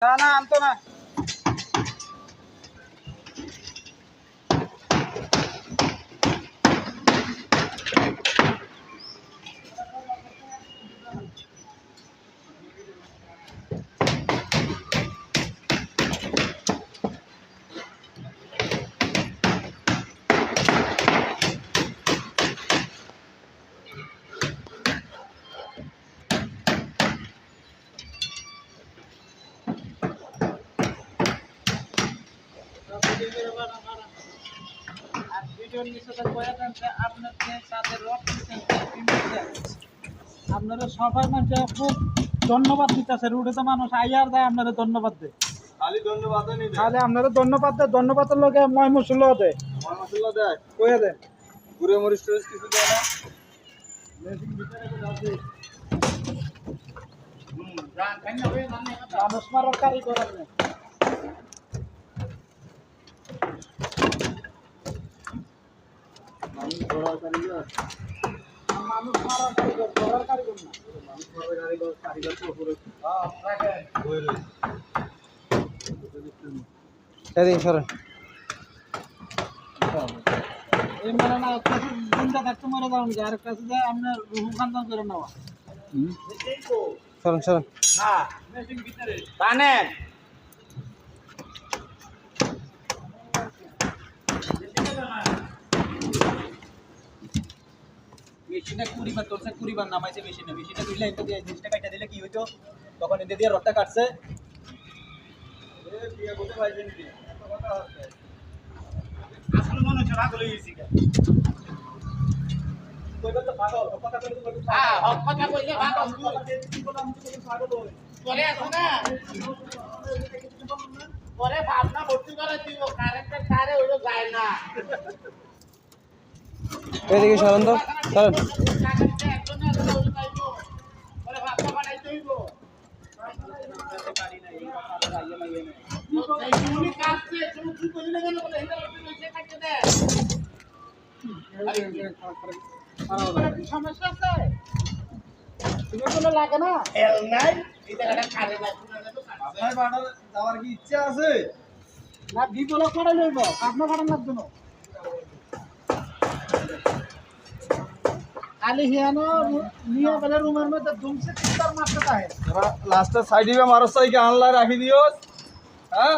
না না আনতো না। আপনারা সবাই মানুষ খুব ধন্যবাদ দিতেছে। রুটে তো মানুষ আইয়ার দেয়, আপনারা ধন্যবাদ দেয়। খালি ধন্যবাদ নেই, খালি আপনারা ধন্যবাদ দেয়। ধন্যবাদের লোকে ময় মশলা দেয়, ময় মশলা দেয়, কয়ে দেয় গুড়ে মরিচ টরিচ কিছু দেয় না। মানুষ মারার কারিগর আপনি। মানুষ ধরার কারিগর, মানুষ মারার কারিগর, ধরার কারিগর না। মানুষ মারার কারিগর, কারিগর তো উপরে। এদিকে সরেন। এই মানে না চিন্তা থাকতে মরে যাবেন, আর কাছে যায় আপনার রুহু খানদান করে নেওয়া। সরেন সরেন না মেশিন ভিতরে টানেন। মেশিনে 20 বার তোরছে, 20 বার নামাইছে মেশিনে। মেশিনে দুই লাইন দিয়ে জিনিসটা কাটা দিলে কি হইতো? তখন এতে দিয়ে রডটা কাটছে। এ বিয়ে বলতে পাইছেন কি? এত কথা হচ্ছে। আসলে মনে হচ্ছে পাগল হয়ে গেছি। কইবে তো পাগল, কথা কইলে তো হ্যাঁ, কথা কইলে পাগল। পাগল হই। চলে আসো না। পরে ভাবনা ভর্তি করে দিব, কারেন্টের তারে হইলো যায় না। এদিকে সরেন তো, সরেন। সমস্যা আছে? লাগে না যাওয়ার কি ইচ্ছা আছে? না বিপল করে লইব, আপনার ভাড়া লাগবে না। খালি হিয়ানো নিয়ে গেলে রুমের মধ্যে দুমছে চিন্তার মারতে থাকে। লাস্টের সাইডে মারো সাইকে আনলা রাখি দিও। হ্যাঁ